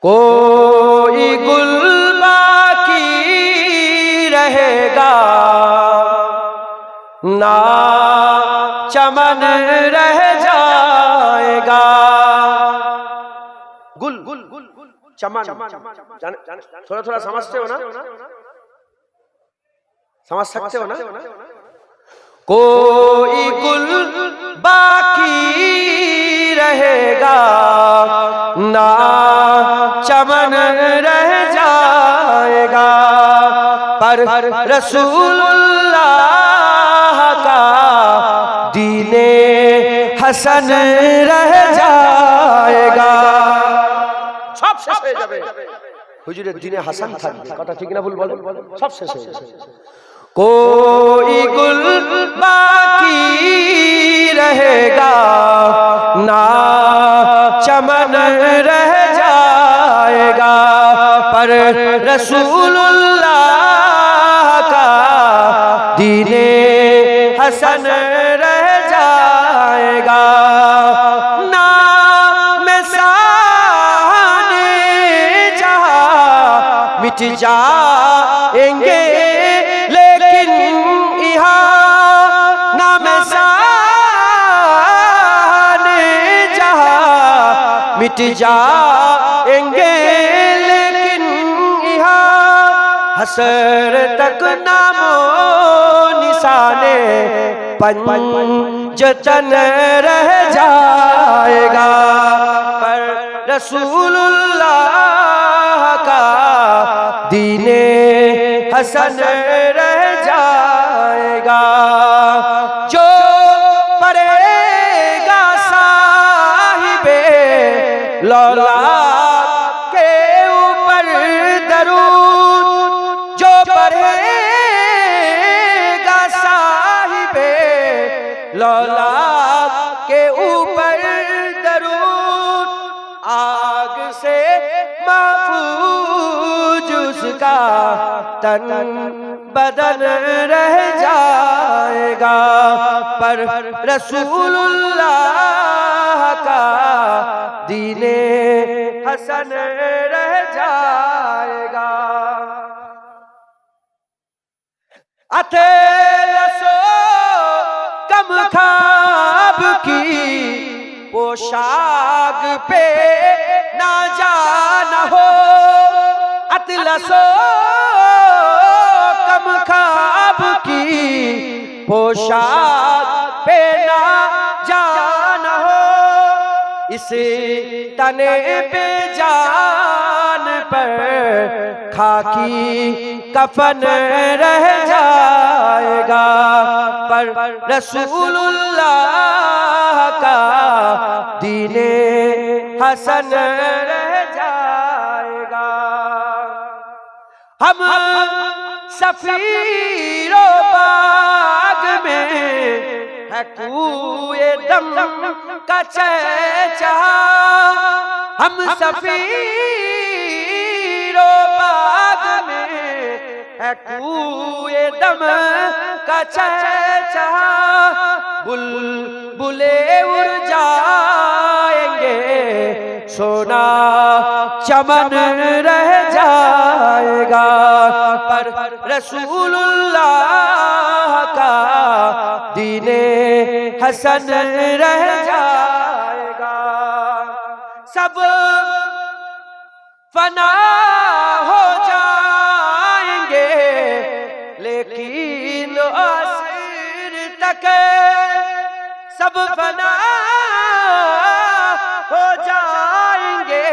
कोई गुल बाकी रहेगा ना चमन रह जाएगा। गुल चमन थोड़ा थोड़ा समझते हो ना, समझ सकते हो ना। कोई गुल बाकी रहेगा ना चमन रह जाएगा, पर रसूलुल्लाह का दीने हसन रह जाएगा। सब শেষ হয়ে যাবে, হুজুরের দিনে হাসান থাকবে। কথা ঠিক না ভুল বলো? সব শেষ হয়ে যাবে। कोई गुल बाकी रहेगा ना चमन रह जाएगा, पर रसूलुल्लाह का दीने हसन रह जाएगा। नाम साने जहां मिट जाएंगे, लेकिन यहाँ नाम साने जहां मिट जाएंगे, लेकिन यहाँ हसर तक नामो निशाने पंजतन रह जाएगा, पर रसूलुल्लाह का दीने हसन रह जाएगा। जो पढ़ेगा साहिबे लौला के ऊपर दरूद, जो पढ़ेगा साहिबे लौला के ऊपर दरूद, आग से महफूज उसका तन बदन रह जाएगा, पर रसूलुल्लाह का दीने हसन रह जाएगा। अतलसो कम खाब की पोशाक पे ना जाना हो, अतलसो कम खाब की पोशाक पे ना जाना हो, इस तने पे जान पर खाकी कफन रह जाएगा, पर रसूलुल्लाह का दीने हसन रह जाएगा। हम सफीरो बाग में है कुए दम का चहचहा, हम सफीरो बाग में है कुए दम का चहचहा, बुलबुले उड़ जाएंगे सोना चमन रह जाएगा, पर रसूलुल्लाह का दीने हसन रह जाएगा। सब फना हो जाएंगे, लेकिन आखिर तक सब फना हो जाएंगे,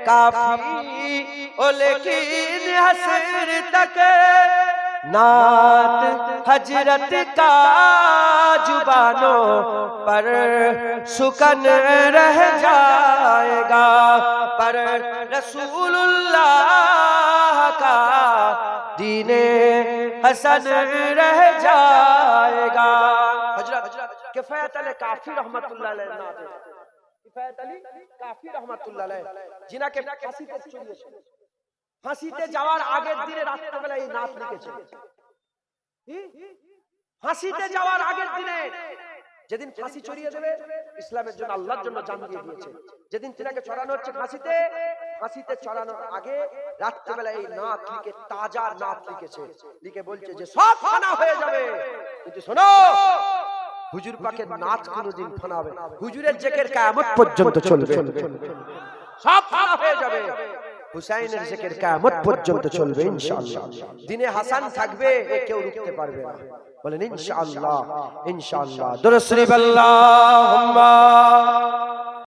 काफी ओ लेकिन हसर तक नात हजरत का जुबानों पर सुकन रह जाएगा, पर रसूलुल्लाह का दीने हसन रह जाएगा। हजरत किफायत अली काफी रहमतुल्लाह अलैह, किफायत अली काफी रहमतुल्लाহ अलैহ जिনাকে ফাঁসিতে চড়িয়েছিল, ফাঁসিতে যাওয়ার আগের দিনে রাত্রিবেলা এই নাত লিখেছে। ফাঁসিতে যাওয়ার আগের দিনে যেদিন ফাঁসি চড়িয়ে দেবে, ইসলামের জন্য আল্লাহর জন্য জান দিয়ে দিয়েছে, যেদিন তিনাকে চড়ানো হচ্ছে ফাঁসিতে, ফাঁসিতে চড়ানোর আগে রাত্রেবেলা এই নাত লিখে, তাজা নাত লিখেছে, লিখে বলছে যে সব ফানা হয়ে যাবে, কিন্তু শোনো হুজুর পাকের নাত কোনোদিন ফানা হবে না, হুজুরের জিকির কিয়ামত পর্যন্ত চলবে, সব ফানা হয়ে যাবে, হুসাইনের জিকির কিয়ামত পর্যন্ত চলবে ইনশাআল্লাহ। দিনে হাসান থাকবে, এ কেউ রুখতে পারবে না, বলেন ইনশাআল্লাহ। ইনশাআল্লাহ। দুরূদ শরীফ আল্লাহুম্মা